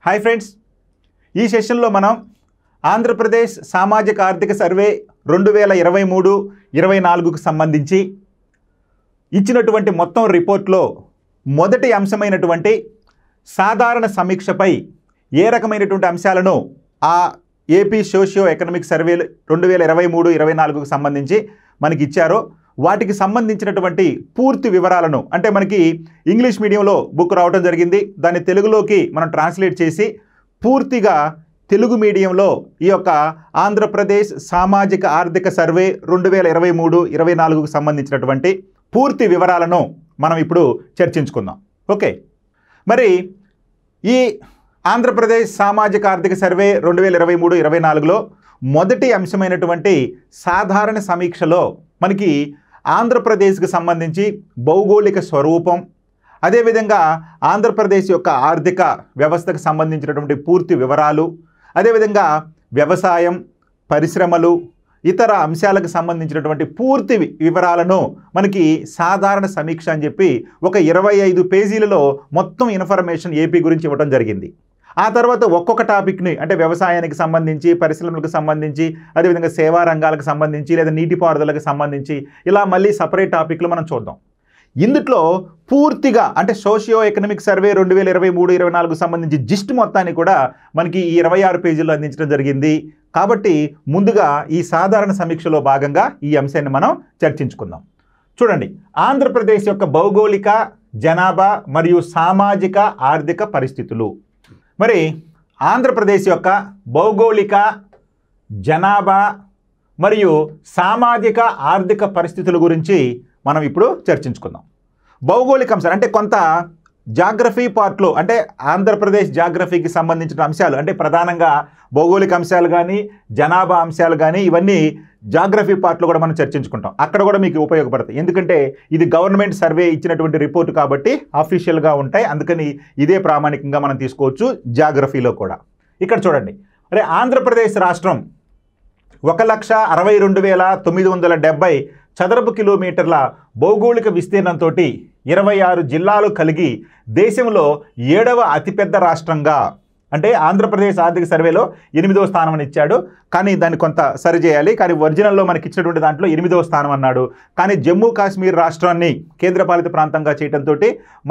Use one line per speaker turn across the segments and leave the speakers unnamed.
Hi friends, ఈ సెషన్లో మనం ఆంధ్రప్రదేశ్ సామాజిక ఆర్థిక సర్వే 2023-24కు సంబంధించి ఇచ్చినటువంటి మొత్తం రిపోర్ట్లో మొదటి అంశమైనటువంటి సాధారణ సమీక్షపై ఏ రకమైనటువంటి అంశాలను ఆ ఏపీ సోషియో ఎకనామిక్ సర్వే 2023-24కు సంబంధించి మనకి ఇచ్చారో వాటికి సంబంధించినటువంటి పూర్తి వివరాలను, అంటే మనకి ఇంగ్లీష్ మీడియంలో బుక్ రావడం జరిగింది, దాన్ని తెలుగులోకి మనం ట్రాన్స్లేట్ చేసి పూర్తిగా తెలుగు మీడియంలో ఈ యొక్క ఆంధ్రప్రదేశ్ సామాజిక ఆర్థిక సర్వే 2023-24కు సంబంధించినటువంటి పూర్తి వివరాలను మనం ఇప్పుడు చర్చించుకుందాం. ఓకే, మరి ఈ ఆంధ్రప్రదేశ్ సామాజిక ఆర్థిక సర్వే 2023-24లో మొదటి అంశమైనటువంటి సాధారణ సమీక్షలో మనకి ఆంధ్రప్రదేశ్కి సంబంధించి భౌగోళిక స్వరూపం, అదేవిధంగా ఆంధ్రప్రదేశ్ యొక్క ఆర్థిక వ్యవస్థకు సంబంధించినటువంటి పూర్తి వివరాలు, అదేవిధంగా వ్యవసాయం, పరిశ్రమలు, ఇతర అంశాలకు సంబంధించినటువంటి పూర్తి వివరాలను మనకి సాధారణ సమీక్ష అని చెప్పి ఒక 25 పేజీలలో మొత్తం ఇన్ఫర్మేషన్ ఏపీ గురించి ఇవ్వడం జరిగింది. ఆ తర్వాత ఒక్కొక్క టాపిక్ని, అంటే వ్యవసాయానికి సంబంధించి, పరిశ్రమలకు సంబంధించి, అదేవిధంగా సేవా రంగాలకు సంబంధించి, లేదా నీటిపారుదలకు సంబంధించి, ఇలా మళ్ళీ సపరేట్ టాపిక్లు మనం చూద్దాం. ఇందులో పూర్తిగా అంటే సోషియో ఎకనామిక్ సర్వే 2023-24కు సంబంధించి జిస్ట్ మొత్తాన్ని కూడా మనకి ఈ 26 పేజీల్లో అందించడం జరిగింది. కాబట్టి ముందుగా ఈ సాధారణ సమీక్షలో భాగంగా ఈ అంశాన్ని మనం చర్చించుకుందాం. చూడండి, ఆంధ్రప్రదేశ్ యొక్క భౌగోళిక, జనాభా మరియు సామాజిక ఆర్థిక పరిస్థితులు. మరి ఆంధ్రప్రదేశ్ యొక్క భౌగోళిక, జనాభా మరియు సామాజిక ఆర్థిక పరిస్థితుల గురించి మనం ఇప్పుడు చర్చించుకుందాం. భౌగోళిక అంశాలు అంటే కొంత జాగ్రఫీ పార్ట్లో, అంటే ఆంధ్రప్రదేశ్ జాగ్రఫీకి సంబంధించిన అంశాలు, అంటే ప్రధానంగా భౌగోళిక అంశాలు కానీ, జనాభా అంశాలు కానీ, ఇవన్నీ జాగ్రఫీ పార్ట్లో కూడా మనం చర్చించుకుంటాం. అక్కడ కూడా మీకు ఉపయోగపడతాయి, ఎందుకంటే ఇది గవర్నమెంట్ సర్వే ఇచ్చినటువంటి రిపోర్ట్ కాబట్టి అఫీషియల్గా ఉంటాయి. అందుకని ఇదే ప్రామాణికంగా మనం తీసుకోవచ్చు జాగ్రఫీలో కూడా. ఇక్కడ చూడండి, అరే ఆంధ్రప్రదేశ్ రాష్ట్రం 1,62,970 చదరపు కిలోమీటర్ల భౌగోళిక విస్తీర్ణంతో 26 జిల్లాలు కలిగి దేశంలో 7వ అతిపెద్ద రాష్ట్రంగా, అంటే ఆంధ్రప్రదేశ్ ఆర్థిక సర్వేలో 8వ స్థానం అని ఇచ్చాడు, కానీ దాన్ని కొంత సరిచేయాలి. కానీ ఒరిజినల్లో మనకి ఇచ్చినటువంటి దాంట్లో 8వ స్థానం అన్నాడు. కానీ జమ్మూ కాశ్మీర్ రాష్ట్రాన్ని కేంద్రపాలిత ప్రాంతంగా చేయడంతో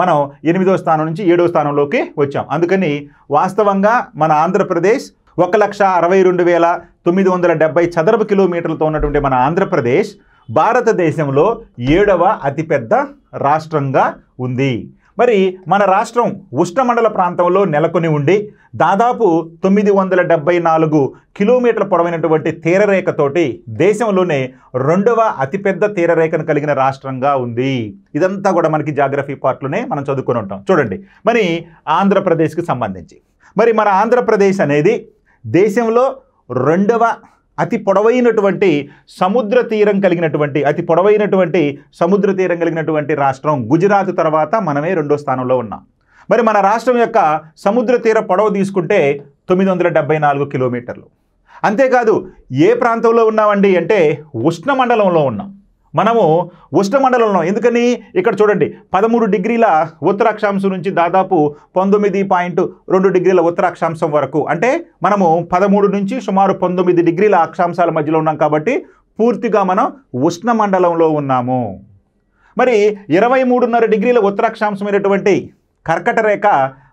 మనం 8వ స్థానం నుంచి 7వ స్థానంలోకి వచ్చాం. అందుకని వాస్తవంగా మన ఆంధ్రప్రదేశ్ 1,62,970 చదరపు కిలోమీటర్లతో ఉన్నటువంటి మన ఆంధ్రప్రదేశ్ భారతదేశంలో 7వ అతిపెద్ద రాష్ట్రంగా ఉంది. మరి మన రాష్ట్రం ఉష్ణమండల ప్రాంతంలో నెలకొని ఉండి దాదాపు 974 కిలోమీటర్ల పొడవైనటువంటి తీరరేఖతోటి దేశంలోనే 2వ అతిపెద్ద తీరరేఖను కలిగిన రాష్ట్రంగా ఉంది. ఇదంతా కూడా మనకి జాగ్రఫీ పార్ట్లోనే మనం చదువుకొని ఉంటాం. చూడండి, మరి ఆంధ్రప్రదేశ్కి సంబంధించి మరి మన ఆంధ్రప్రదేశ్ అనేది దేశంలో 2వ అతి పొడవైనటువంటి సముద్ర తీరం కలిగినటువంటి రాష్ట్రం. గుజరాత్ తర్వాత మనమే 2వ స్థానంలో ఉన్నాం. మరి మన రాష్ట్రం యొక్క సముద్ర తీర పొడవు తీసుకుంటే 974 కిలోమీటర్లు. అంతేకాదు ఏ ప్రాంతంలో ఉన్నామండి అంటే ఉష్ణమండలంలో ఉన్నాం. మనము ఉష్ణమండలంలో, ఎందుకని ఇక్కడ చూడండి 13 డిగ్రీల ఉత్తర అక్షాంశం నుంచి దాదాపు 19.2 డిగ్రీల ఉత్తర అక్షాంశం వరకు, అంటే మనము 13 నుంచి సుమారు 19 డిగ్రీల అక్షాంశాల మధ్యలో ఉన్నాం. కాబట్టి పూర్తిగా మనం ఉష్ణమండలంలో ఉన్నాము. మరి 23.5 డిగ్రీల ఉత్తర అక్షాంశమైనటువంటి కర్కట రేఖ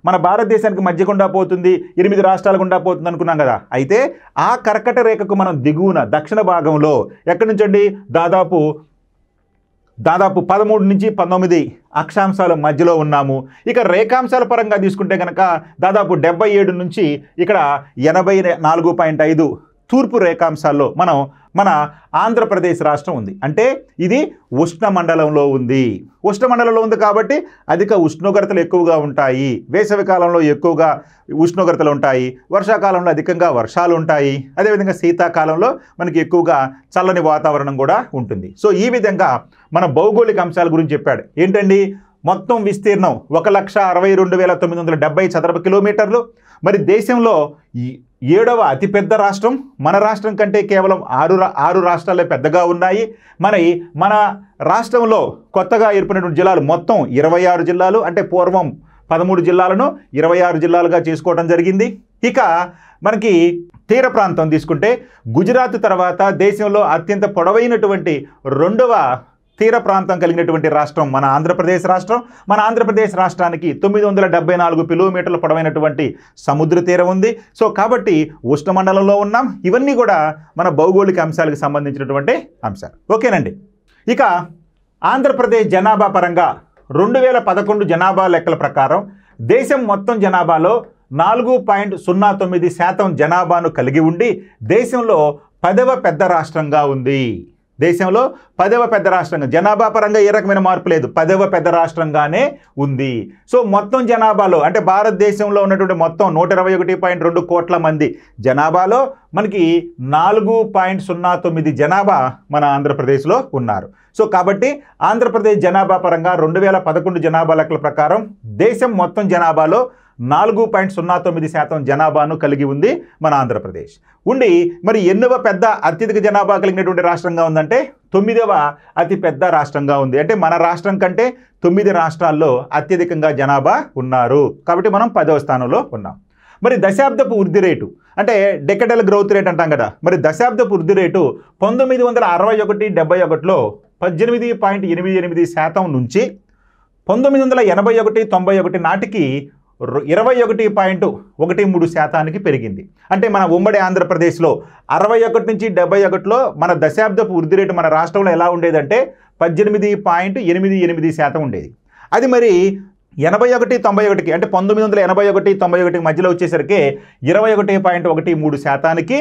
మన భారతదేశానికి మధ్య గుండా పోతుంది, 8 రాష్ట్రాల గుండా పోతుంది అనుకున్నాం కదా. అయితే ఆ కర్కట రేఖకు మనం దిగువన దక్షిణ భాగంలో ఎక్కడి నుంచి అండి దాదాపు 13 నుంచి 19 అక్షాంశాల మధ్యలో ఉన్నాము. ఇక రేఖాంశాల పరంగా తీసుకుంటే కనుక దాదాపు 77 నుంచి ఇక్కడ 84.5 తూర్పు రేఖాంశాల్లో మన ఆంధ్రప్రదేశ్ రాష్ట్రం ఉంది. అంటే ఇది ఉష్ణమండలంలో ఉంది. ఉష్ణమండలంలో ఉంది కాబట్టి అధిక ఉష్ణోగ్రతలు ఎక్కువగా ఉంటాయి. వేసవి కాలంలో ఎక్కువగా ఉష్ణోగ్రతలు ఉంటాయి, వర్షాకాలంలో అధికంగా వర్షాలు ఉంటాయి, అదేవిధంగా శీతాకాలంలో మనకి ఎక్కువగా చల్లని వాతావరణం కూడా ఉంటుంది. సో ఈ విధంగా మన భౌగోళిక అంశాల గురించి చెప్పాడు. ఏంటండి, మొత్తం విస్తీర్ణం 1,62,970 చదరపు కిలోమీటర్లు. మరి దేశంలో 7వ అతిపెద్ద రాష్ట్రం. మన రాష్ట్రం కంటే కేవలం 6 రాష్ట్రాలే పెద్దగా ఉన్నాయి. మన రాష్ట్రంలో కొత్తగా ఏర్పడినటువంటి జిల్లాలు మొత్తం 26 జిల్లాలు. అంటే పూర్వం 13 జిల్లాలను 26 జిల్లాలుగా చేసుకోవడం జరిగింది. ఇక మనకి తీర ప్రాంతం తీసుకుంటే గుజరాత్ తర్వాత దేశంలో అత్యంత పొడవైనటువంటి రెండవ తీర ప్రాంతం కలిగినటువంటి రాష్ట్రం మన ఆంధ్రప్రదేశ్ రాష్ట్రం. మన ఆంధ్రప్రదేశ్ రాష్ట్రానికి 974 కిలోమీటర్ల పొడవైనటువంటి సముద్ర తీరం ఉంది. సో కాబట్టి ఉష్ణమండలంలో ఉన్నాం. ఇవన్నీ కూడా మన భౌగోళిక అంశాలకు సంబంధించినటువంటి అంశాలు. ఓకేనండి. ఇక ఆంధ్రప్రదేశ్ జనాభా పరంగా 2011 జనాభా లెక్కల ప్రకారం దేశం మొత్తం జనాభాలో 4.09% జనాభాను కలిగి ఉండి దేశంలో 10వ పెద్ద రాష్ట్రంగా ఉంది. దేశంలో 10వ పెద్ద రాష్ట్రంగా, జనాభా పరంగా ఏ రకమైన మార్పు లేదు, 10వ పెద్ద రాష్ట్రంగానే ఉంది. సో మొత్తం జనాభాలో అంటే భారతదేశంలో ఉన్నటువంటి మొత్తం 121.2 కోట్ల మంది జనాభాలో మనకి 4.09 జనాభా మన ఆంధ్రప్రదేశ్లో ఉన్నారు. సో కాబట్టి ఆంధ్రప్రదేశ్ జనాభా పరంగా 2011 జనాభా లెక్కల ప్రకారం దేశం మొత్తం జనాభాలో 4.09% జనాభాను కలిగి ఉంది మన ఆంధ్రప్రదేశ్. ఉండి మరి ఎన్నవ పెద్ద అత్యధిక జనాభా కలిగినటువంటి రాష్ట్రంగా ఉందంటే 9వ అతి పెద్ద రాష్ట్రంగా ఉంది. అంటే మన రాష్ట్రం కంటే 9 రాష్ట్రాల్లో అత్యధికంగా జనాభా ఉన్నారు. కాబట్టి మనం 10వ స్థానంలో ఉన్నాం. మరి దశాబ్దపు వృద్ధి రేటు అంటే డెకడల్ గ్రోత్ రేట్ అంటాం కదా. మరి దశాబ్దపు వృద్ధి రేటు 1961-71లో 18.88% నుంచి 1981-91 నాటికి 21.13% పెరిగింది. అంటే మన ఉమ్మడి ఆంధ్రప్రదేశ్లో 61 నుంచి 71లో మన దశాబ్దపు వృద్ధి రేటు మన రాష్ట్రంలో ఎలా ఉండేదంటే 18.88% ఉండేది. అది మరి 81-91కి అంటే 1981-91 మధ్యలో వచ్చేసరికి 21.13%కి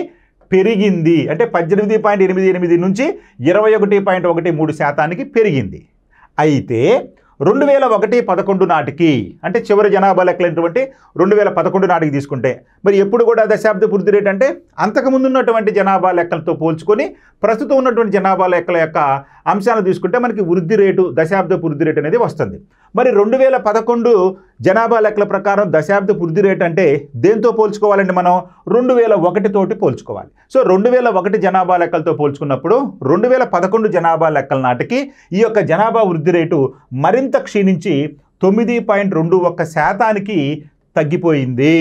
పెరిగింది. అంటే 18.88 నుంచి 21.13%కి పెరిగింది. అయితే 2001-11 నాటికి అంటే చివరి జనాభా లెక్కలైనటువంటి 2011 నాటికి తీసుకుంటే మరి ఎప్పుడు కూడా దశాబ్ద వృద్ధి రేటు అంటే అంతకుముందు ఉన్నటువంటి జనాభా లెక్కలతో పోల్చుకొని ప్రస్తుతం ఉన్నటువంటి జనాభా లెక్కల యొక్క అంశాలను తీసుకుంటే మనకి వృద్ధి రేటు దశాబ్ద వృద్ధి రేటు అనేది వస్తుంది. మరి 2011 జనాభా లెక్కల ప్రకారం దశాబ్ద వృద్ధి రేటు అంటే దేంతో పోల్చుకోవాలంటే మనం 2001 తోటి పోల్చుకోవాలి. సో 2001 జనాభా లెక్కలతో పోల్చుకున్నప్పుడు 2011 జనాభా లెక్కల నాటికి ఈ యొక్క జనాభా వృద్ధి రేటు మరింత క్షీణించి 9.21%కి తగ్గిపోయింది.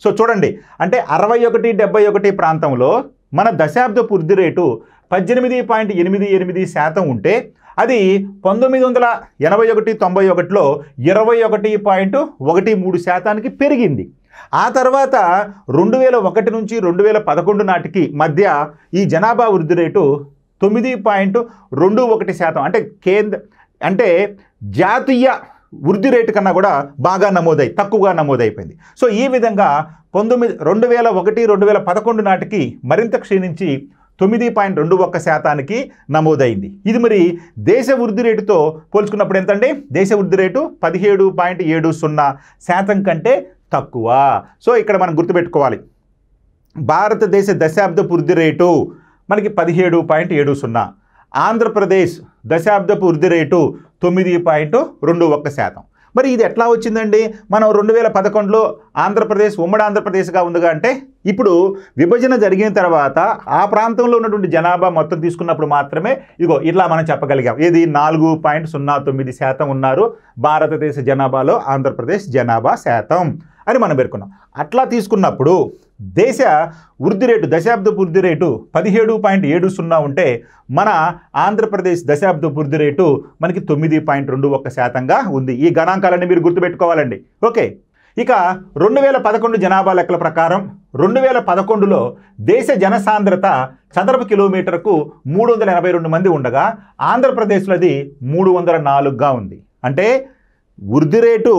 సో చూడండి, అంటే 61-71 ప్రాంతంలో మన దశాబ్ద వృద్ధి రేటు 18.88% ఉంటే అది 1981-91లో 21.13%కి పెరిగింది. ఆ తర్వాత 2001 నుంచి 2011 నాటికి మధ్య ఈ జనాభా వృద్ధి రేటు 9.21% అంటే జాతీయ వృద్ధి రేటు కన్నా కూడా బాగా తక్కువగా నమోదైపోయింది. సో ఈ విధంగా 2001-2011 నాటికి మరింత క్షీణించి 9.21%కి నమోదైంది. ఇది మరి దేశ వృద్ధి రేటుతో పోల్చుకున్నప్పుడు ఎంతండి? దేశ వృద్ధి రేటు 17.70% కంటే తక్కువ. సో ఇక్కడ మనం గుర్తుపెట్టుకోవాలి, భారతదేశ దశాబ్ద వృద్ధి రేటు మనకి 17.70, ఆంధ్రప్రదేశ్ దశాబ్దపు వృద్ధి రేటు 9.21%. మరి ఇది ఎట్లా వచ్చిందండి? మనం 2011లో ఆంధ్రప్రదేశ్ ఉమ్మడి ఆంధ్రప్రదేశ్గా ఉందిగా అంటే ఇప్పుడు విభజన జరిగిన తర్వాత ఆ ప్రాంతంలో ఉన్నటువంటి జనాభా మొత్తం తీసుకున్నప్పుడు మాత్రమే ఇదిగో ఇట్లా మనం చెప్పగలిగాం. ఏది 4.09% ఉన్నారు భారతదేశ జనాభాలో ఆంధ్రప్రదేశ్ జనాభా శాతం అని మనం పేర్కొన్నాం. అట్లా తీసుకున్నప్పుడు దేశ వృద్ధి రేటు దశాబ్ద వృద్ధి రేటు 17.70 ఉంటే మన ఆంధ్రప్రదేశ్ దశాబ్ద వృద్ధి రేటు మనకి 9.21%గా ఉంది. ఈ గణాంకాలన్నీ మీరు గుర్తుపెట్టుకోవాలండి. ఓకే, ఇక 2011 జనాభా లెక్కల ప్రకారం 2011లో దేశ జనసాంద్రత చదరపు కిలోమీటర్కు 382 మంది ఉండగా ఆంధ్రప్రదేశ్లో అది 304గా ఉంది. అంటే వృద్ధి రేటు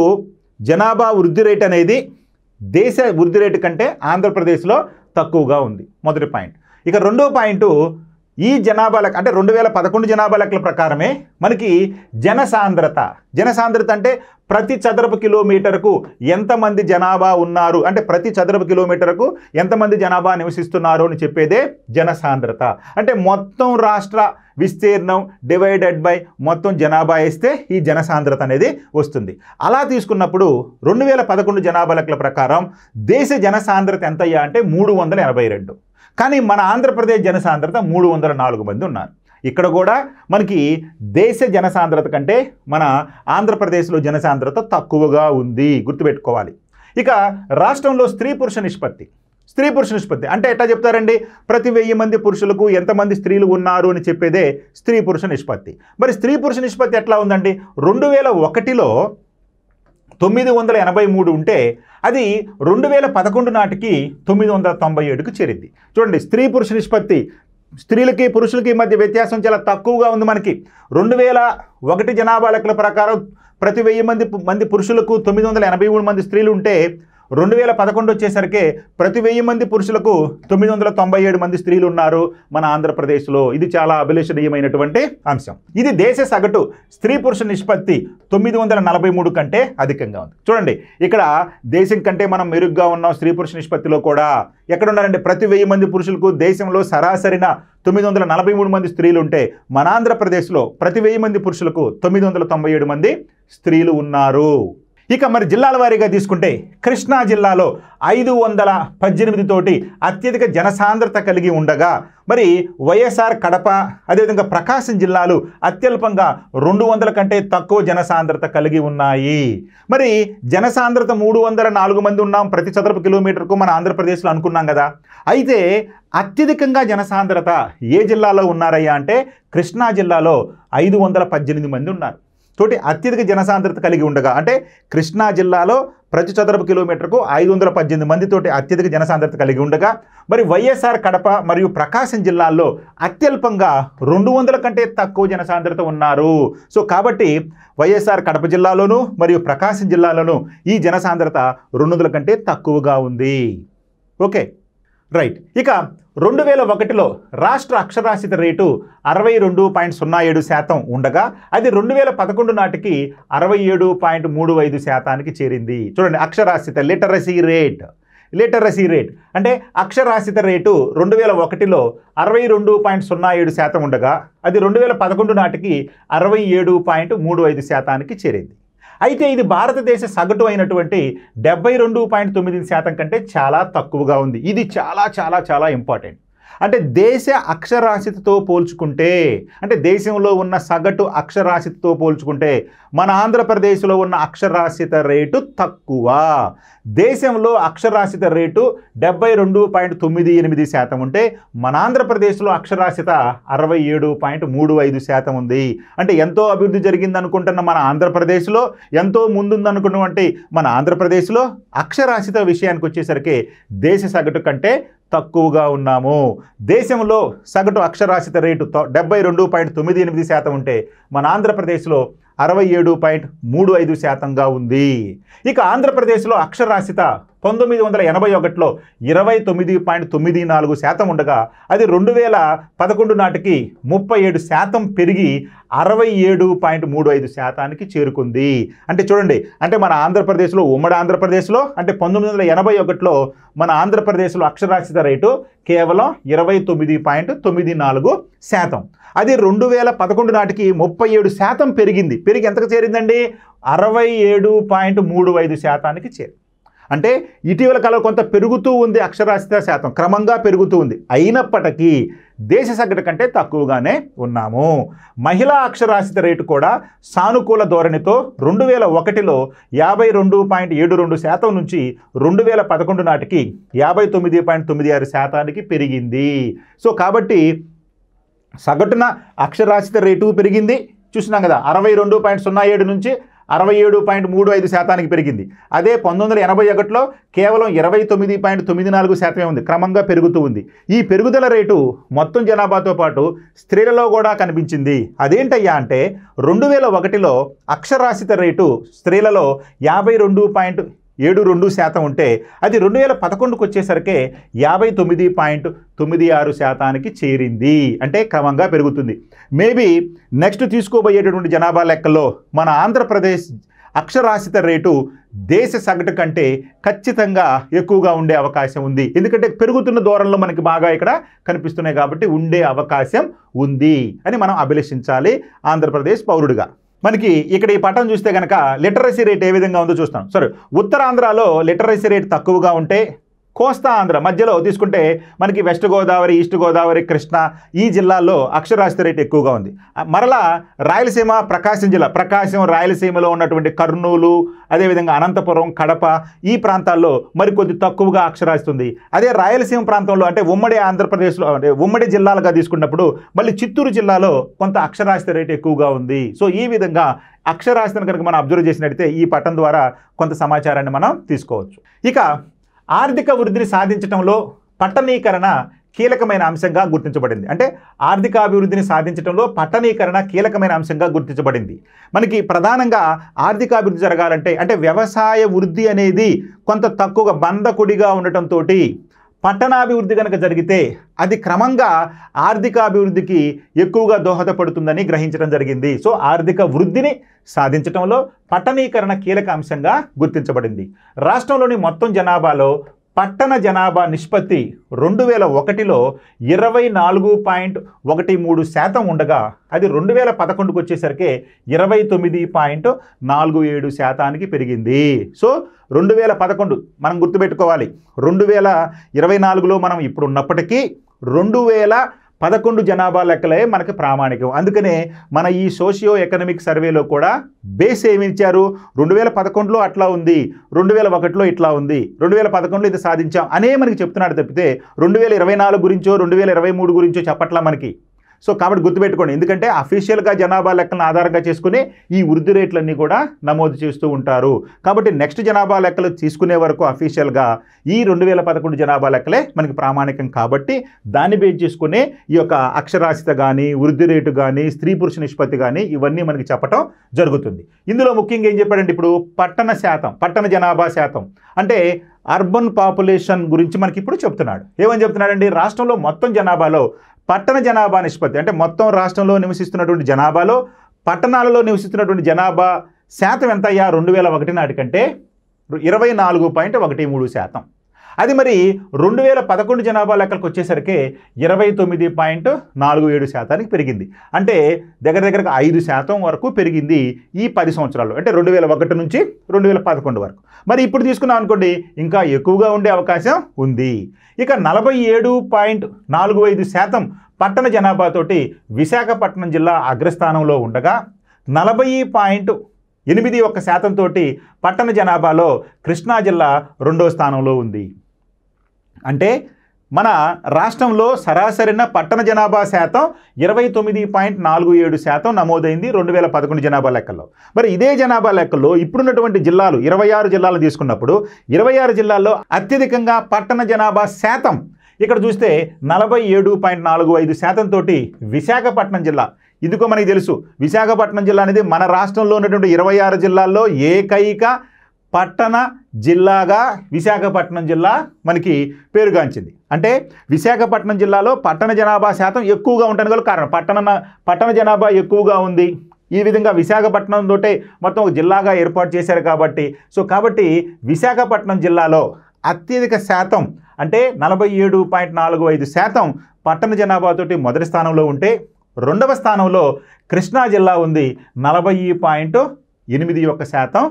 జనాభా వృద్ధి రేటు అనేది దేశ వృద్ధి రేటు కంటే ఆంధ్రప్రదేశ్లో తక్కువగా ఉంది. మొదటి పాయింట్. ఇక రెండో పాయింట్, ఈ జనాభా లెక్క అంటే 2011 జనాభా లెక్కల ప్రకారమే మనకి జనసాంద్రత అంటే ప్రతి చదరపు కిలోమీటర్కు ఎంతమంది జనాభా ఉన్నారు, అంటే ప్రతి చదరపు కిలోమీటర్కు ఎంతమంది జనాభా నివసిస్తున్నారు అని చెప్పేదే జనసాంద్రత. అంటే మొత్తం రాష్ట్ర విస్తీర్ణం డివైడెడ్ బై మొత్తం జనాభా వేస్తే ఈ జనసాంద్రత అనేది వస్తుంది. అలా తీసుకున్నప్పుడు 2011 జనాభా లెక్కల ప్రకారం దేశ జనసాంద్రత ఎంతయ్యా అంటే 382. కానీ మన ఆంధ్రప్రదేశ్ జనసాంద్రత 304 మంది ఉన్నారు. ఇక్కడ కూడా మనకి దేశ జనసాంద్రత కంటే మన ఆంధ్రప్రదేశ్లో జనసాంద్రత తక్కువగా ఉంది, గుర్తుపెట్టుకోవాలి. ఇక రాష్ట్రంలో స్త్రీ పురుష నిష్పత్తి అంటే ఎట్లా చెప్తారండి? ప్రతి 1000 మంది పురుషులకు ఎంతమంది స్త్రీలు ఉన్నారు అని చెప్పేదే స్త్రీ పురుష నిష్పత్తి. మరి స్త్రీ పురుష నిష్పత్తి ఎట్లా ఉందండి? 2001లో 983 ఉంటే అది 2011 నాటికి 997కు చేరింది. చూడండి, స్త్రీ పురుష నిష్పత్తి స్త్రీలకి పురుషులకి మధ్య వ్యత్యాసం చాలా తక్కువగా ఉంది. మనకి 2001 జనాభా లెక్కల ప్రకారం ప్రతి 1000 మంది పురుషులకు 983 మంది స్త్రీలు ఉంటే 2011 వచ్చేసరికి ప్రతి 1000 మంది పురుషులకు 997 మంది స్త్రీలు ఉన్నారు మన ఆంధ్రప్రదేశ్లో. ఇది చాలా అభిలషణీయమైనటువంటి అంశం. ఇది దేశ సగటు స్త్రీ పురుష నిష్పత్తి 943 కంటే అధికంగా ఉంది. చూడండి, ఇక్కడ దేశం కంటే మనం మెరుగ్గా ఉన్నాం స్త్రీ పురుష నిష్పత్తిలో కూడా. ఎక్కడ ఉన్నారండి? ప్రతి 1000 మంది పురుషులకు దేశంలో సరాసరిన 943 మంది స్త్రీలు ఉంటే మన ఆంధ్రప్రదేశ్లో ప్రతి 1000 మంది పురుషులకు 997 మంది స్త్రీలు ఉన్నారు. ఇక మరి జిల్లాల వారీగా తీసుకుంటే కృష్ణా జిల్లాలో 518 తోటి అత్యధిక జనసాంద్రత కలిగి ఉండగా మరి వైఎస్ఆర్ కడప అదేవిధంగా ప్రకాశం జిల్లాలు అత్యల్పంగా 200 కంటే తక్కువ జనసాంద్రత కలిగి ఉన్నాయి. మరి జనసాంద్రత 304 మంది ఉన్నాం ప్రతి చదరపు కిలోమీటర్కు మన ఆంధ్రప్రదేశ్లో అనుకున్నాం కదా. అయితే అత్యధికంగా జనసాంద్రత ఏ జిల్లాలో ఉన్నారయ్యా అంటే కృష్ణా జిల్లాలో 518 మంది ఉన్నారు. తోటి అత్యధిక జనసాంద్రత కలిగి ఉండగా అంటే కృష్ణా జిల్లాలో ప్రతి చదరపు కిలోమీటర్కు 518 మందితోటి అత్యధిక జనసాంద్రత కలిగి ఉండగా మరి వైఎస్ఆర్ కడప మరియు ప్రకాశం జిల్లాల్లో అత్యల్పంగా 200 కంటే తక్కువ జనసాంద్రత ఉన్నారు. సో కాబట్టి వైఎస్ఆర్ కడప జిల్లాలోను మరియు ప్రకాశం జిల్లాలోను ఈ జనసాంద్రత 200 కంటే తక్కువగా ఉంది. Okay, right. ఇక 2001లో రాష్ట్ర అక్షరాస్యత రేటు 62.07% ఉండగా అది 2011 నాటికి 67.35%కి చేరింది. చూడండి, అక్షరాస్యత లిటరసీ రేట్ అంటే అక్షరాస్యత రేటు 2001లో 62.07% ఉండగా అది 2011 నాటికి 67.35%కి చేరింది. అయితే ఇది భారతదేశ సగటు అయినటువంటి 72.9% కంటే చాలా తక్కువగా ఉంది. ఇది చాలా చాలా చాలా ఇంపార్టెంట్. అంటే దేశ అక్షరాస్యతతో పోల్చుకుంటే అంటే దేశంలో ఉన్న సగటు అక్షరాస్యతతో పోల్చుకుంటే మన ఆంధ్రప్రదేశ్లో ఉన్న అక్షరాస్యత రేటు తక్కువ. దేశంలో అక్షరాస్యత రేటు 72.98% ఉంటే మన ఆంధ్రప్రదేశ్లో అక్షరాస్యత 67.35% ఉంది. అంటే ఎంతో అభివృద్ధి జరిగింది అనుకుంటున్న మన ఆంధ్రప్రదేశ్లో, ఎంతో ముందుందనుకున్నటువంటి మన ఆంధ్రప్రదేశ్లో అక్షరాస్యత విషయానికి వచ్చేసరికి దేశ సగటు కంటే తక్కువగా ఉన్నాము. దేశంలో సగటు అక్షరాస్యత రేటు 72.98% ఉంటే మన ఆంధ్రప్రదేశ్లో 67.35%గా ఉంది. ఇక ఆంధ్రప్రదేశ్లో అక్షరాస్యత 1981లో 29.94% ఉండగా అది 2011 నాటికి 37% పెరిగి 67.35%కి చేరుకుంది. అంటే చూడండి, అంటే మన ఆంధ్రప్రదేశ్లో ఉమ్మడి ఆంధ్రప్రదేశ్లో అంటే 1981లో మన ఆంధ్రప్రదేశ్లో అక్షరాస్యత రేటు కేవలం 29.94%. అది 2011 నాటికి 37% పెరిగింది. పెరిగి ఎంతకు చేరిందండి? 67.35%కి చేరింది. అంటే ఇటీవల కాలం కొంత పెరుగుతూ ఉంది అక్షరాస్యత శాతం, క్రమంగా పెరుగుతూ ఉంది. అయినప్పటికీ దేశ సగటు కంటే తక్కువగానే ఉన్నాము. మహిళా అక్షరాస్యత రేటు కూడా సానుకూల ధోరణితో 2001లో 52.72% నుంచి 2011 నాటికి 59.96%కి పెరిగింది. సో కాబట్టి సగటున అక్షరాస్యత రేటు పెరిగింది, చూసినాం కదా. 62.07 నుంచి 67.35%కి పెరిగింది. అదే 1981లో కేవలం 29.94% ఉంది, క్రమంగా పెరుగుతూ ఉంది. ఈ పెరుగుదల రేటు మొత్తం జనాభాతో పాటు స్త్రీలలో కూడా కనిపించింది. అదేంటయ్యా అంటే 2001లో అక్షరాస్యత రేటు స్త్రీలలో 52.72% ఉంటే అది 2011కు వచ్చేసరికి 59.96%కి చేరింది. అంటే క్రమంగా పెరుగుతుంది. మేబీ నెక్స్ట్ తీసుకోబోయేటటువంటి జనాభా లెక్కల్లో మన ఆంధ్రప్రదేశ్ అక్షరాస్యత రేటు దేశ సగటు కంటే ఖచ్చితంగా ఎక్కువగా ఉండే అవకాశం ఉంది. ఎందుకంటే పెరుగుతున్న ధోరణిలో మనకి బాగా ఇక్కడ కనిపిస్తున్నాయి కాబట్టి ఉండే అవకాశం ఉంది అని మనం అభిలషించాలి ఆంధ్రప్రదేశ్ పౌరుడిగా. మనకి ఇక్కడ ఈ పటం చూస్తే కనుక లిటరసీ రేట్ ఏ విధంగా ఉందో చూస్తాం. సరే, ఉత్తరాంధ్రలో లిటరసీ రేట్ తక్కువగా ఉంటే కోస్తా ఆంధ్ర మధ్యలో తీసుకుంటే మనకి వెస్ట్ గోదావరి, ఈస్ట్ గోదావరి, కృష్ణా ఈ జిల్లాల్లో అక్షరాస్యత రేటు ఎక్కువగా ఉంది. మరలా రాయలసీమ, ప్రకాశం జిల్లా, ప్రకాశం రాయలసీమలో ఉన్నటువంటి కర్నూలు, అదేవిధంగా అనంతపురం, కడప ఈ ప్రాంతాల్లో మరికొద్ది తక్కువగా అక్షరాస్యత ఉంది. అదే రాయలసీమ ప్రాంతంలో అంటే ఉమ్మడి ఆంధ్రప్రదేశ్లో అంటే ఉమ్మడి జిల్లాలుగా తీసుకున్నప్పుడు మళ్ళీ చిత్తూరు జిల్లాలో కొంత అక్షరాస్యత రేటు ఎక్కువగా ఉంది. సో ఈ విధంగా అక్షరాస్యతను కనుక మనం అబ్జర్వ్ చేసినట్టయితే ఈ పట్టం ద్వారా కొంత సమాచారాన్ని మనం తీసుకోవచ్చు. ఇక ఆర్థిక వృద్ధిని సాధించడంలో పట్టణీకరణ కీలకమైన అంశంగా గుర్తించబడింది. అంటే ఆర్థిక అభివృద్ధిని సాధించడంలో పట్టణీకరణ కీలకమైన అంశంగా గుర్తించబడింది. మనకి ప్రధానంగా ఆర్థిక అభివృద్ధి జరగాలంటే అంటే వ్యవసాయ వృద్ధి అనేది కొంత తక్కువగా బంధకుడిగా ఉండటంతో పట్టణాభివృద్ధి కనుక జరిగితే అది క్రమంగా ఆర్థిక అభివృద్ధికి ఎక్కువగా దోహదపడుతుందని గ్రహించడం జరిగింది. సో ఆర్థిక వృద్ధిని సాధించడంలో పట్టణీకరణ కీలక అంశంగా గుర్తించబడింది. రాష్ట్రంలోని మొత్తం జనాభాలో పట్టణ జనాభా నిష్పత్తి 2001లో 24.13% ఉండగా అది 2011కు వచ్చేసరికి 29.47% పెరిగింది. సో 2011 మనం గుర్తుపెట్టుకోవాలి, 2024లో మనం ఇప్పుడు ఉన్నప్పటికీ 2011 జనాభా లెక్కలే మనకి ప్రామాణికం. అందుకనే మన ఈ సోషియో ఎకనామిక్ సర్వేలో కూడా బేస్ ఏమి ఇచ్చారు, 2011లో అట్లా ఉంది, 2001లో ఇట్లా ఉంది, 2011లో ఇది సాధించాం అనే మనకి చెప్తున్నాడు తప్పితే 2024 గురించో 2023 గురించో చెప్పట్లా మనకి. సో కాబట్టి గుర్తుపెట్టుకోండి, ఎందుకంటే అఫీషియల్గా జనాభా లెక్కలను ఆధారంగా చేసుకుని ఈ వృద్ధి రేట్లన్నీ కూడా నమోదు చేస్తూ ఉంటారు. కాబట్టి నెక్స్ట్ జనాభా లెక్కలు తీసుకునే వరకు అఫీషియల్గా ఈ 2011 జనాభా లెక్కలే మనకి ప్రామాణికం. కాబట్టి దాన్ని బేస్ చేసుకునే ఈ యొక్క అక్షరాస్యత కానీ, వృద్ధి రేటు కానీ, స్త్రీ పురుష నిష్పత్తి కానీ ఇవన్నీ మనకి చెప్పటం జరుగుతుంది. ఇందులో ముఖ్యంగా ఏం చెప్పాడంటే ఇప్పుడు పట్టణ జనాభా శాతం అంటే అర్బన్ పాపులేషన్ గురించి మనకి ఇప్పుడు చెప్తున్నాడు. ఏమని చెప్తున్నాడండి, రాష్ట్రంలో మొత్తం జనాభాలో పట్టణ జనాభా నిష్పత్తి అంటే మొత్తం రాష్ట్రంలో నివసిస్తున్నటువంటి జనాభాలో పట్టణాలలో నివసిస్తున్నటువంటి జనాభా శాతం ఎంత అయ్యా 2001 నాటికంటే 24.13%. అది మరి 2011 జనాభా లెక్కలకు వచ్చేసరికి 29.47% పెరిగింది. అంటే దగ్గరగా 5% వరకు పెరిగింది ఈ 10 సంవత్సరాలు, అంటే 2001 నుంచి 2011 వరకు. మరి ఇప్పుడు తీసుకున్నాం అనుకోండి ఇంకా ఎక్కువగా ఉండే అవకాశం ఉంది. ఇక 47.45% పట్టణ జనాభాతోటి విశాఖపట్నం జిల్లా అగ్రస్థానంలో ఉండగా 40.81% తోటి పట్టణ జనాభాలో కృష్ణా జిల్లా రెండో స్థానంలో ఉంది. అంటే మన రాష్ట్రంలో సరాసరిన పట్టణ జనాభా శాతం 29.47% నమోదైంది 2011 జనాభా లెక్కల్లో. మరి ఇదే జనాభా లెక్కల్లో ఇప్పుడున్నటువంటి జిల్లాలు 26 జిల్లాలు తీసుకున్నప్పుడు 26 జిల్లాల్లో అత్యధికంగా పట్టణ జనాభా శాతం ఇక్కడ చూస్తే 47.45% తోటి విశాఖపట్నం జిల్లా. ఇదిగో మనకి తెలుసు విశాఖపట్నం జిల్లా అనేది మన రాష్ట్రంలో ఉన్నటువంటి 26 జిల్లాల్లో ఏకైక పట్టణ జిల్లాగా విశాఖపట్నం జిల్లా మనకి పేరుగాంచింది. అంటే విశాఖపట్నం జిల్లాలో పట్టణ జనాభా శాతం ఎక్కువగా ఉండడానికి గల కారణం పట్టణ జనాభా ఎక్కువగా ఉంది. ఈ విధంగా విశాఖపట్నం తోటే మొత్తం ఒక జిల్లాగా ఏర్పాటు చేశారు కాబట్టి కాబట్టి విశాఖపట్నం జిల్లాలో అత్యధిక శాతం అంటే 47.45% పట్టణ జనాభాతోటి మొదటి స్థానంలో ఉంటే రెండవ స్థానంలో కృష్ణా జిల్లా ఉంది 40.81%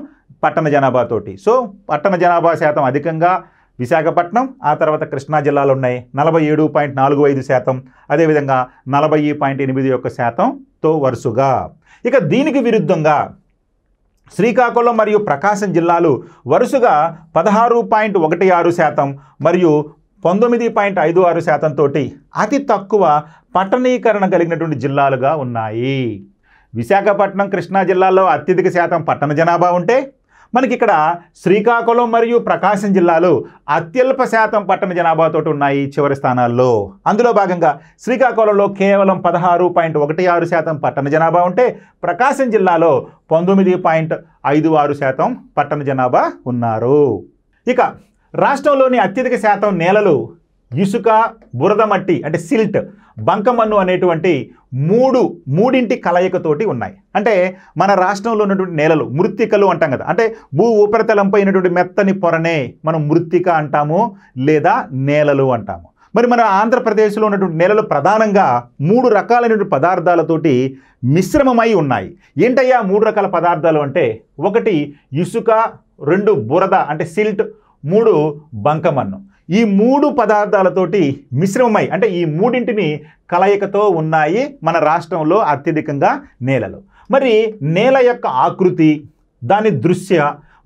పట్టణ జనాభాతోటి. సో పట్టణ జనాభా శాతం అధికంగా విశాఖపట్నం, ఆ తర్వాత కృష్ణా జిల్లాలో ఉన్నాయి 47.45%, అదేవిధంగా 40.81%తో వరుసగా. ఇక దీనికి విరుద్ధంగా శ్రీకాకుళం మరియు ప్రకాశం జిల్లాలు వరుసగా 16.16% మరియు 19.56% తోటి అతి తక్కువ పట్టణీకరణ కలిగినటువంటి జిల్లాలుగా ఉన్నాయి. విశాఖపట్నం, కృష్ణా జిల్లాల్లో అత్యధిక శాతం పట్టణ జనాభా ఉంటే మనకి ఇక్కడ శ్రీకాకుళం మరియు ప్రకాశం జిల్లాలు అత్యల్ప శాతం పట్టణ జనాభాతో ఉన్నాయి చివరి స్థానాల్లో. అందులో భాగంగా శ్రీకాకుళంలో కేవలం 16.16% పట్టణ జనాభా ఉంటే ప్రకాశం జిల్లాలో 19.56% పట్టణ జనాభా ఉన్నారు. ఇక రాష్ట్రంలోని అత్యధిక శాతం నేలలు ఇసుక, బురద మట్టి అంటే సిల్ట్, బంకమన్ను అనేటువంటి మూడింటి కలయికతోటి ఉన్నాయి. అంటే మన రాష్ట్రంలో ఉన్నటువంటి నేలలు మృత్తికలు అంటాం కదా, అంటే భూ ఉపరితలంపై ఉన్నటువంటి మెత్తని పొరనే మనం మృత్తిక అంటాము లేదా నేలలు అంటాము. మరి మన ఆంధ్రప్రదేశ్లో ఉన్నటువంటి నేలలు ప్రధానంగా 3 రకాలైనటువంటి పదార్థాలతోటి మిశ్రమమై ఉన్నాయి. ఏంటయ్యా 3 రకాల పదార్థాలు అంటే 1 ఇసుక, 2 బురద అంటే సిల్ట్, 3 బంకమన్ను. ఈ మూడు పదార్థాలతోటి మిశ్రమమై అంటే ఈ మూడింటిని కలయికతో ఉన్నాయి మన రాష్ట్రంలో అత్యధికంగా నేలలు. మరి నేల యొక్క ఆకృతి, దాని దృశ్య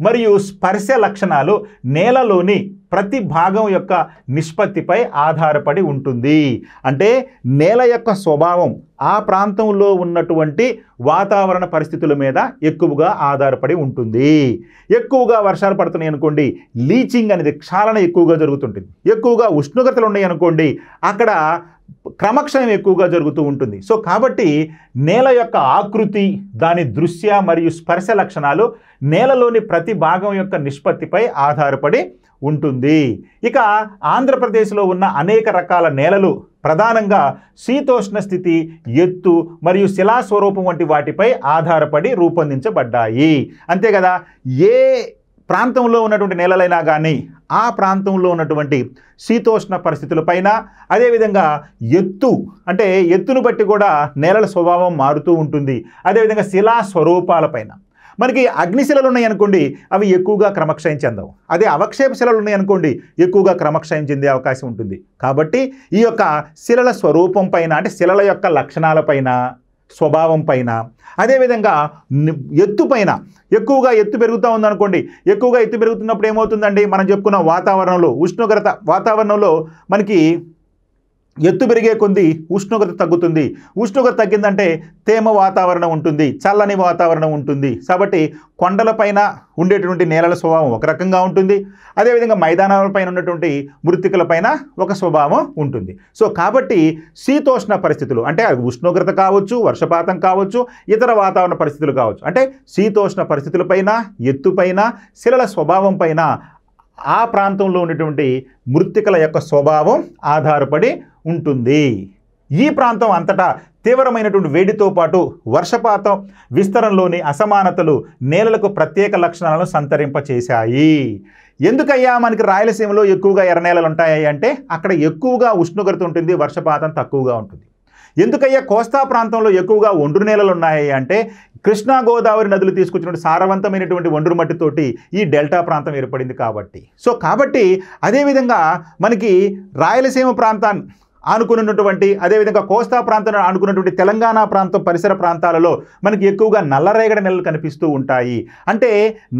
మరియు స్పర్శ లక్షణాలు నేలలోని ప్రతి భాగం యొక్క నిష్పత్తిపై ఆధారపడి ఉంటుంది. అంటే నేల యొక్క స్వభావం ఆ ప్రాంతంలో ఉన్నటువంటి వాతావరణ పరిస్థితుల మీద ఎక్కువగా ఆధారపడి ఉంటుంది. ఎక్కువగా వర్షాలు పడుతున్నాయి అనుకోండి, లీచింగ్ అనేది క్షాళన ఎక్కువగా జరుగుతుంటుంది. ఎక్కువగా ఉష్ణోగ్రతలు ఉన్నాయి అనుకోండి, అక్కడ క్రమక్షయం ఎక్కువగా జరుగుతూ ఉంటుంది. సో కాబట్టి నేల యొక్క ఆకృతి, దాని దృశ్య మరియు స్పర్శ లక్షణాలు నేలలోని ప్రతి భాగం యొక్క నిష్పత్తిపై ఆధారపడి ఉంటుంది. ఇక ఆంధ్రప్రదేశ్లో ఉన్న అనేక రకాల నేలలు ప్రధానంగా శీతోష్ణ స్థితి, ఎత్తు మరియు శిలాస్వరూపం వంటి వాటిపై ఆధారపడి రూపొందించబడ్డాయి. అంతే కదా, ఏ ప్రాంతంలో ఉన్నటువంటి నేలలైనా కానీ ఆ ప్రాంతంలో ఉన్నటువంటి శీతోష్ణ పరిస్థితులపైన, అదేవిధంగా ఎత్తు అంటే ఎత్తును బట్టి కూడా నేలల స్వభావం మారుతూ ఉంటుంది. అదేవిధంగా శిలా స్వరూపాలపైన మనకి అగ్నిశిలలు ఉన్నాయి అనుకోండి, అవి ఎక్కువగా క్రమక్షయం చెందవు. అదే అవక్షేప శిలలు ఉన్నాయి అనుకోండి, ఎక్కువగా క్రమక్షయం చెందే అవకాశం ఉంటుంది. కాబట్టి ఈ యొక్క శిలల స్వరూపం పైన అంటే శిలల యొక్క లక్షణాల పైన, స్వభావం పైన, అదేవిధంగా ఎత్తు పైన ఎక్కువగా ఎత్తు పెరుగుతూ ఉందనుకోండి, ఎక్కువగా ఎత్తు పెరుగుతున్నప్పుడు ఏమవుతుందండి, మనం చెప్పుకున్న వాతావరణంలో ఉష్ణోగ్రత, వాతావరణంలో మనకి ఎత్తు పెరిగే కొద్దీ ఉష్ణోగ్రత తగ్గుతుంది. ఉష్ణోగ్రత తగ్గిందంటే తేమ వాతావరణం ఉంటుంది, చల్లని వాతావరణం ఉంటుంది. కాబట్టి కొండలపైన ఉండేటువంటి నేలల స్వభావం ఒక రకంగా ఉంటుంది. అదేవిధంగా మైదానాలపైన ఉన్నటువంటి మృత్తికలపైన ఒక స్వభావం ఉంటుంది. సో కాబట్టి శీతోష్ణ పరిస్థితులు అంటే ఉష్ణోగ్రత కావచ్చు, వర్షపాతం కావచ్చు, ఇతర వాతావరణ పరిస్థితులు కావచ్చు, అంటే శీతోష్ణ పరిస్థితులపైన, ఎత్తుపైన, శిలల స్వభావం పైన ఆ ప్రాంతంలో ఉన్నటువంటి మృత్తికల యొక్క స్వభావం ఆధారపడి ఉంటుంది. ఈ ప్రాంతం అంతటా తీవ్రమైనటువంటి వేడితో పాటు వర్షపాతం విస్తరణలోని అసమానతలు నేలలకు ప్రత్యేక లక్షణాలను సంతరింపచేశాయి. ఎందుకయ్యా మనకి రాయలసీమలో ఎక్కువగా ఎర్రనేలలు ఉంటాయి అంటే అక్కడ ఎక్కువగా ఉష్ణోగ్రత ఉంటుంది, వర్షపాతం తక్కువగా ఉంటుంది. ఎందుకయ్యా కోస్తా ప్రాంతంలో ఎక్కువగా ఒండ్రు నేలలు ఉన్నాయి అంటే కృష్ణా గోదావరి నదులు తీసుకొచ్చినటువంటి సారవంతమైనటువంటి ఒండ్రు మట్టితోటి ఈ డెల్టా ప్రాంతం ఏర్పడింది కాబట్టి. సో కాబట్టి అదేవిధంగా మనకి రాయలసీమ ప్రాంతాన్ని ఆనుకున్నటువంటి, అదేవిధంగా కోస్తా ప్రాంతాన్ని ఆనుకున్నటువంటి తెలంగాణ ప్రాంతం పరిసర ప్రాంతాలలో మనకి ఎక్కువగా నల్లరేగడి నేలలు కనిపిస్తూ ఉంటాయి. అంటే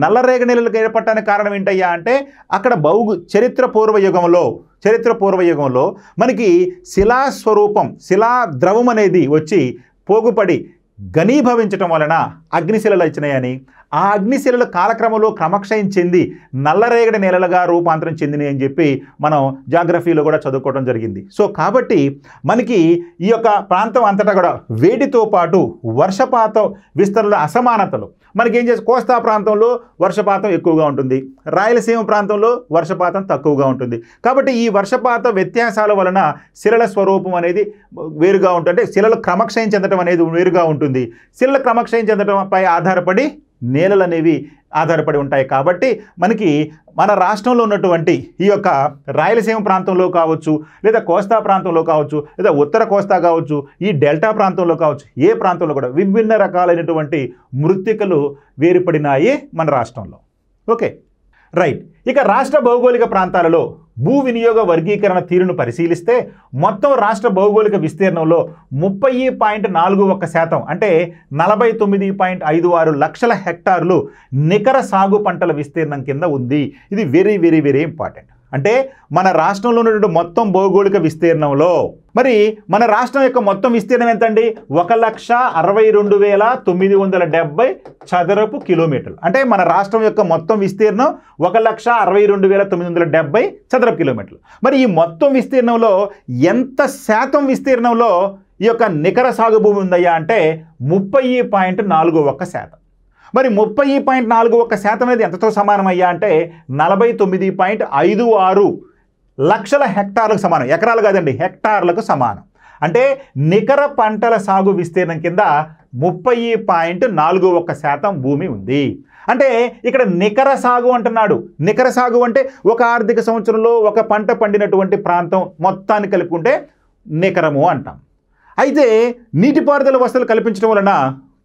నల్లరేగడి నేలలకు ఏర్పడటానికి కారణం ఏంటయ్యా అంటే అక్కడ చరిత్ర పూర్వ యుగంలో మనకి శిలాస్వరూపం, శిలా ద్రవం అనేది వచ్చి పోగుపడి ఘనీభవించటం వలన అగ్నిశిలలు వచ్చినాయని, ఆ అగ్నిశిలలు కాలక్రమంలో క్రమక్షయం చెంది నల్లరేగడి నేలలుగా రూపాంతరం చెందినాయి అని చెప్పి మనం జాగ్రఫీలో కూడా చదువుకోవడం జరిగింది. సో కాబట్టి మనకి ఈ యొక్క ప్రాంతం అంతటా కూడా వేడితో పాటు వర్షపాతం విస్తరణ అసమానతలు మనకి కోస్తా ప్రాంతంలో వర్షపాతం ఎక్కువగా ఉంటుంది, రాయలసీమ ప్రాంతంలో వర్షపాతం తక్కువగా ఉంటుంది. కాబట్టి ఈ వర్షపాత వ్యత్యాసాల వలన శిలల స్వరూపం అనేది వేరుగా ఉంటుంది, అంటే శిలలు క్రమక్షయం చెందడం అనేది వేరుగా ఉంటుంది. శిలల క్రమక్షయం చెందడంపై ఆధారపడి నేలలు అనేవి ఆధారపడి ఉంటాయి. కాబట్టి మనకి మన రాష్ట్రంలో ఉన్నటువంటి ఈ యొక్క రాయలసీమ ప్రాంతంలో కావచ్చు, లేదా కోస్తా ప్రాంతంలో కావచ్చు, లేదా ఉత్తర కోస్తా కావచ్చు, ఈ డెల్టా ప్రాంతంలో కావచ్చు, ఏ ప్రాంతంలో కూడా విభిన్న రకాలైనటువంటి మృత్తికలు వేరుపడినాయి మన రాష్ట్రంలో. Okay, right. ఇక రాష్ట్ర భౌగోళిక ప్రాంతాలలో భూ వినియోగ వర్గీకరణ తీరును పరిశీలిస్తే మొత్తం రాష్ట్ర భౌగోళిక విస్తీర్ణంలో 30.41% అంటే 49.56 లక్షల హెక్టార్లు నికర సాగు పంటల విస్తీర్ణం కింద ఉంది. ఇది వెరీ వెరీ వెరీ ఇంపార్టెంట్. అంటే మన రాష్ట్రంలో ఉన్నటువంటి మొత్తం భౌగోళిక విస్తీర్ణంలో మరి మన రాష్ట్రం యొక్క మొత్తం విస్తీర్ణం ఎంతండి? 1,62,970 చదరపు కిలోమీటర్లు. అంటే మన రాష్ట్రం యొక్క మొత్తం విస్తీర్ణం 1,62,970 చదరపు కిలోమీటర్లు. మరి ఈ మొత్తం విస్తీర్ణంలో ఎంత శాతం విస్తీర్ణంలో ఈ యొక్క నికర సాగు భూమి ఉందయ్యా అంటే 30.41%. మరి 30.41% అనేది ఎంతతో సమానమయ్యా అంటే 49.56 లక్షల హెక్టార్లకు సమానం. ఎకరాలు కాదండి, హెక్టార్లకు సమానం. అంటే నికర పంటల సాగు విస్తీర్ణం కింద 30.41% భూమి ఉంది. అంటే ఇక్కడ నికర సాగు అంటున్నాడు. నికర సాగు అంటే ఒక ఆర్థిక సంవత్సరంలో ఒక పంట పండినటువంటి ప్రాంతం మొత్తాన్ని కలుపుకుంటే నికరము అంటాం. అయితే నీటిపారుదల వసతులు కల్పించడం వలన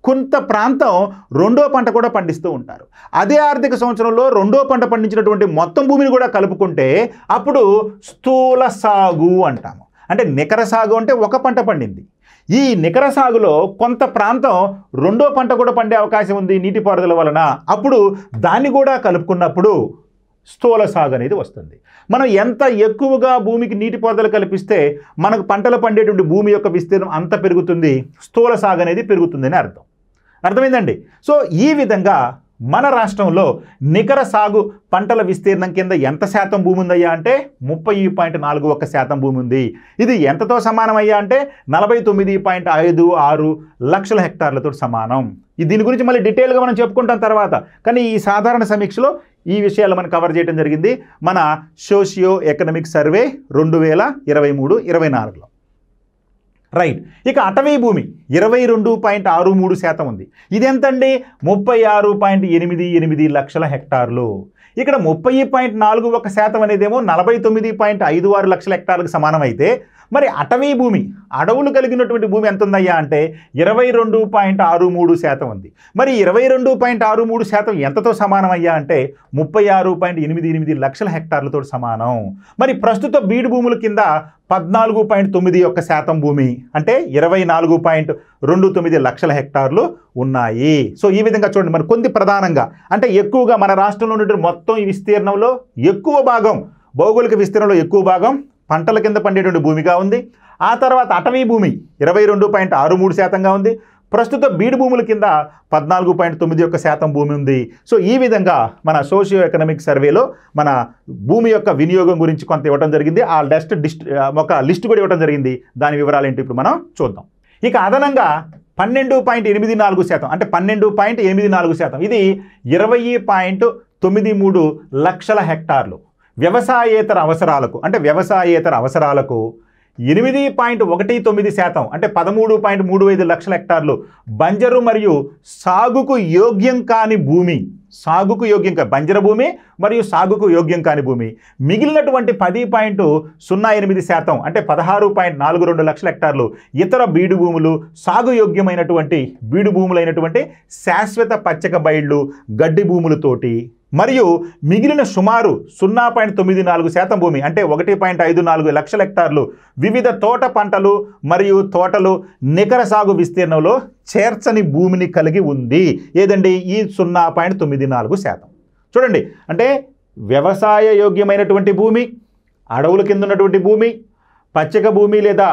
కొంత ప్రాంతం రెండో పంట కూడా పండిస్తూ ఉంటారు. అదే ఆర్థిక సంవత్సరంలో రెండో పంట పండించినటువంటి మొత్తం భూమిని కూడా కలుపుకుంటే అప్పుడు స్థూల సాగు అంటాము. అంటే నికర సాగు అంటే ఒక పంట పండింది. ఈ నికర సాగులో కొంత ప్రాంతం రెండో పంట కూడా పండే అవకాశం ఉంది నీటిపారుదల వలన. అప్పుడు దాన్ని కూడా కలుపుకున్నప్పుడు స్థూల సాగు అనేది వస్తుంది. మనం ఎంత ఎక్కువగా భూమికి నీటిపారుదల కల్పిస్తే మనకు పంటలు పండేటువంటి భూమి యొక్క విస్తీర్ణం అంత పెరుగుతుంది, స్థూల సాగు అనేది పెరుగుతుందని అర్థం. అర్థమైందండి? సో ఈ విధంగా మన రాష్ట్రంలో నికర సాగు పంటల విస్తీర్ణం కింద ఎంత శాతం భూమి ఉందయ్యా అంటే 30.41% భూమి ఉంది. ఇది ఎంతతో సమానమయ్యా అంటే 49.56 లక్షల హెక్టార్లతో సమానం. దీని గురించి మళ్ళీ డీటెయిల్గా మనం చెప్పుకుంటాం తర్వాత. కానీ ఈ సాధారణ సమీక్షలో ఈ విషయాలు మనం కవర్ చేయడం జరిగింది మన సోషియో ఎకనామిక్ సర్వే 2023-24లో. రైట్. ఇక అటవీ భూమి 22.63% ఉంది. ఇదెంతండి? 36.88 లక్షల హెక్టార్లు. ఇక్కడ 30.41% అనేదేమో 49.56 లక్షల హెక్టార్లకు సమానం అయితే మరి అటవీ భూమి, అడవులు కలిగినటువంటి భూమి ఎంత ఉందయ్యా అంటే 22.63% ఉంది. మరి 22.63% ఎంతతో సమానం అయ్యా అంటే 36.88 లక్షల హెక్టార్లతో సమానం. మరి ప్రస్తుత బీడు భూముల కింద 14.91% భూమి అంటే 24.29 లక్షల హెక్టార్లు ఉన్నాయి. సో ఈ విధంగా చూడండి, మరి కొన్ని ప్రధానంగా అంటే ఎక్కువగా మన రాష్ట్రంలో ఉన్నటువంటి మొత్తం ఈ విస్తీర్ణంలో ఎక్కువ భాగం, భౌగోళిక విస్తీర్ణంలో ఎక్కువ భాగం పంటల కింద పండేటువంటి భూమిగా ఉంది. ఆ తర్వాత అటవీ భూమి 22.63%గా ఉంది. ప్రస్తుత బీడు భూముల కింద 14.91% భూమి ఉంది. సో ఈ విధంగా మన సోషియో ఎకనామిక్ సర్వేలో మన భూమి యొక్క వినియోగం గురించి కొంత ఇవ్వడం జరిగింది. ఆ ఒక లిస్ట్ కూడా ఇవ్వడం జరిగింది. దాని వివరాలు ఏంటి ఇప్పుడు మనం చూద్దాం. ఇక అదనంగా 12.84% అంటే 12.84%, ఇది 20.93 లక్షల హెక్టార్లు వ్యవసాయేతర అవసరాలకు, అంటే వ్యవసాయేతర అవసరాలకు 8.19% అంటే 13.35 లక్షల హెక్టార్లు బంజరు మరియు సాగుకు యోగ్యం కాని భూమి, సాగుకు యోగ్యం బంజర భూమి మరియు సాగుకు యోగ్యం కాని భూమి. మిగిలినటువంటి 10.08% అంటే 16.42 లక్షల హెక్టార్లు ఇతర బీడు భూములు, సాగు యోగ్యమైనటువంటి బీడు భూములైనటువంటి శాశ్వత పచ్చిక బయళ్ళు, గడ్డి భూములతోటి, మరియు మిగిలిన సుమారు 0.94% భూమి అంటే 1.54 లక్షల హెక్టార్లు వివిధ తోట పంటలు మరియు తోటలు నికర సాగు విస్తీర్ణంలో చేర్చని భూమిని కలిగి ఉంది. ఏదండి? ఈ 0.94%. చూడండి, అంటే వ్యవసాయ యోగ్యమైనటువంటి భూమి, అడవుల కింద ఉన్నటువంటి భూమి, పచ్చిక భూమి లేదా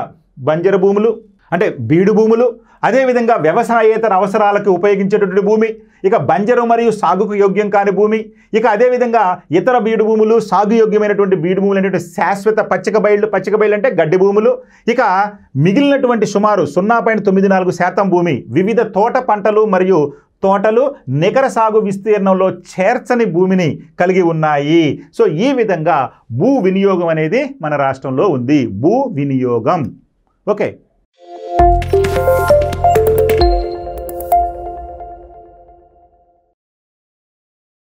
బంజర భూములు అంటే బీడు భూములు, అదేవిధంగా వ్యవసాయేతర అవసరాలకు ఉపయోగించేటటువంటి భూమి, ఇక బంజరు మరియు సాగుకు యోగ్యం కాని భూమి, ఇక అదేవిధంగా ఇతర బీడు భూములు, సాగు యోగ్యమైనటువంటి బీడు భూములు అనేటువంటి శాశ్వత పచ్చిక బయళ్ళు అంటే గడ్డి భూములు, ఇక మిగిలినటువంటి సుమారు 0.94% భూమి వివిధ తోట పంటలు మరియు తోటలు నికర సాగు విస్తీర్ణంలో చేర్చని భూమిని కలిగి ఉన్నాయి. సో ఈ విధంగా భూ వినియోగం అనేది మన రాష్ట్రంలో ఉంది. భూ వినియోగం. ఓకే.